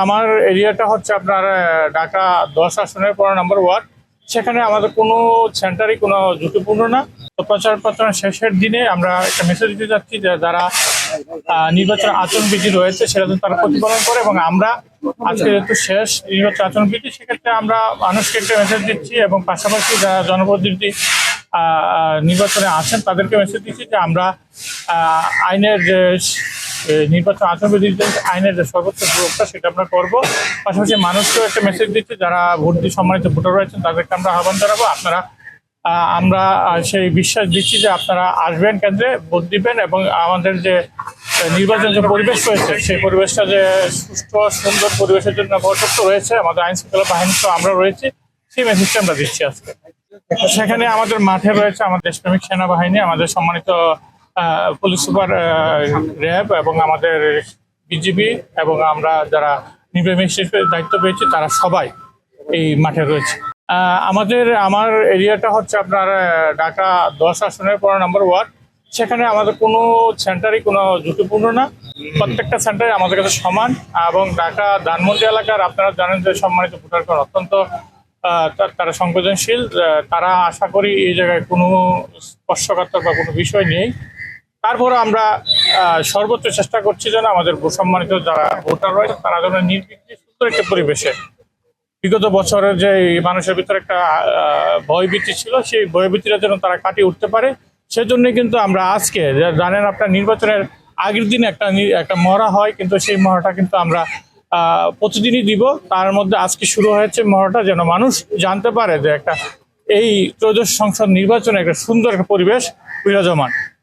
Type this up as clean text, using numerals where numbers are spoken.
আমার এরিয়াটা হচ্ছে আপনার ঢাকা ১০ আসনের ১৫ নম্বর ওয়ার্ড। সেখানে আমাদের কোনো সেন্টারই কোনো ঝুঁকিপূর্ণ না। তো প্রচার শেষের দিনে আমরা একটা মেসেজ দিতে যাচ্ছি যে যারা নির্বাচন আচরণবিধি রয়েছে সেটা যেন তারা প্রতিপালন করে, এবং আমরা আজকে যেহেতু শেষ নির্বাচন আচরণবিধি, সেক্ষেত্রে আমরা মানুষকে একটা মেসেজ দিচ্ছি এবং পাশাপাশি যারা জনপ্রতিনিধি নির্বাচনে আছেন তাদেরকে মেসেজ দিচ্ছি যে আমরা আইনের যে নির্বাচন আচরণবিধি আইনের যে সর্বোচ্চ প্রয়োগটা সেটা আমরা করবো। পাশাপাশি মানুষকেও একটা মেসেজ দিচ্ছি যারা ভোট দিয়ে সম্মানিত ভোটার রয়েছেন তাদেরকে আমরা আহ্বান জানাবো আপনারা আমরা সেই বিশ্বাস দিচ্ছি যে আপনারা আসবেন, কেন্দ্রে ভোট দিবেন এবং আমাদের যে নির্বাচন যে পরিবেশ রয়েছে সেই পরিবেশটা যে সুষ্ঠু সুন্দর পরিবেশের জন্য পর্যাপ্ত রয়েছে, আমাদের আইন শৃঙ্খলা বাহিনী তো আমরা রয়েছি, সেই মেসেজটা আমরা দিচ্ছি আজকে। সেখানে আমাদের মাঠে রয়েছে আমাদের দেশপ্রেমিক সেনাবাহিনী, আমাদের সম্মানিত পুলিশ সুপার, র্যাব এবং আমাদের বিজিবি, এবং আমরা যারা নির্বাহী ম্যাজিস্ট্রেটের দায়িত্ব পেয়েছি তারা সবাই এই মাঠে রয়েছে। আমার এরিয়াটা হচ্ছে আপনার ঢাকা ১০ আসনের ১৫ নম্বর ওয়ার্ড। সেখানে আমাদের কোনো সেন্টারই কোনো ঝুঁকিপূর্ণ না। প্রত্যেকটা সেন্টারে আমাদের কাছে সমান, এবং ঢাকা ধানমন্ডি এলাকার আপনারা জানেন যে সম্মানিত ভোটারগণ অত্যন্ত তারা সংবেদনশীল। তারা আশা করি এই জায়গায় কোনো স্পর্শকাতর বা কোনো বিষয় নেই। তারপরে আমরা সর্বোচ্চ চেষ্টা করছি যেন আমাদের সম্মানিত যারা ভোটার রয়েছে তারা যেন নির্বিঘ্নে সুন্দর একটা পরিবেশে, বিগত বছরের যে মানুষের ভিতরে একটা ভয়ভীতি ছিল সেই ভয়ভীতিটা যেন তারা কাটিয়ে উঠতে পারে, সেজন্যই কিন্তু আমরা আজকে জানেন আপনার নির্বাচনের আগের দিন একটা মহড়া হয়, কিন্তু সেই মহড়াটা কিন্তু আমরা প্রতিদিনই দিব। তার মধ্যে আজকে শুরু হয়েছে মহড়াটা, যেন মানুষ জানতে পারে যে একটা এই ত্রয়োদশ সংসদ নির্বাচনে একটা সুন্দর একটা পরিবেশ বিরাজমান।